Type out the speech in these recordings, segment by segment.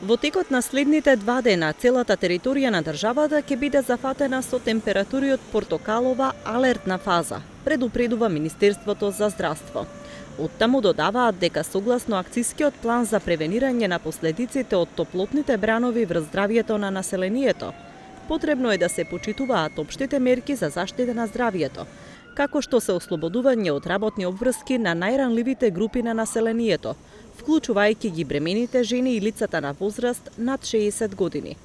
Во текот на следните 2 дена, целата територија на државата ќе биде зафатена со температури од портокалова алертна фаза, предупредува Министерството за здравство. Оттаму додаваат дека согласно акцискиот план за превенирање на последиците од топлотните бранови врз здравјето на населението, потребно е да се почитуваат општите мерки за заштита на здравјето, како што се ослободување од работни обврски на најранливите групи на населението, вклучувајќи ги бремените жени и лицата на возраст над 60 години.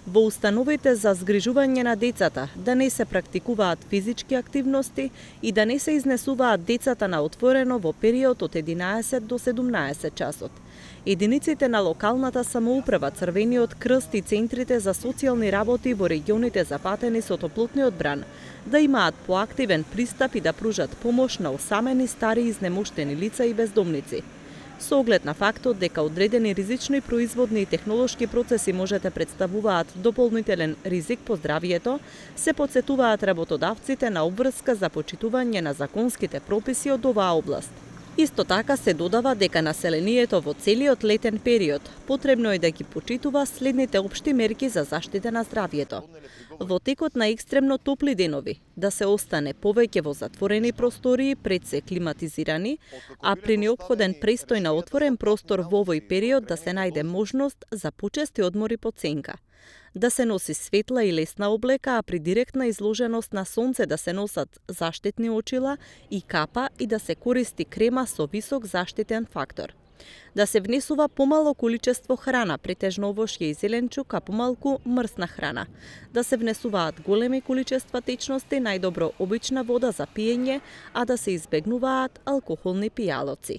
Во установите за згрижување на децата да не се практикуваат физички активности и да не се изнесуваат децата на отворено во период од 11 до 17 часот. Единиците на локалната самоуправа, Црвениот крст и центрите за социјални работи во регионите запатени со топлотниот бран да имаат поактивен пристап и да пружат помош на осамени стари изнемоштени лица и бездомници. Со оглед на фактот дека одредени ризични производни и технолошки процеси може да представуваат дополнителен ризик по здравјето, се потсетуваат работодавците на обврска за почитување на законските прописи од оваа област. Исто така се додава дека населението во целиот летен период потребно е да ги почитува следните општи мерки за заштита на здравјето. Во текот на екстремно топли денови да се остане повеќе во затворени простории пред се климатизирани, а при неопходен престој на отворен простор во овој период да се најде можност за почести одмори под сенка. Да се носи светла и лесна облека, а при директна изложеност на сонце да се носат заштитни очила и капа и да се користи крема со висок заштитен фактор. Да се внесува помало количество храна, претежно овошје и зеленчук, а помалку мрсна храна. Да се внесуваат големи количества течности, најдобро обична вода за пиење, а да се избегнуваат алкохолни пијалоци.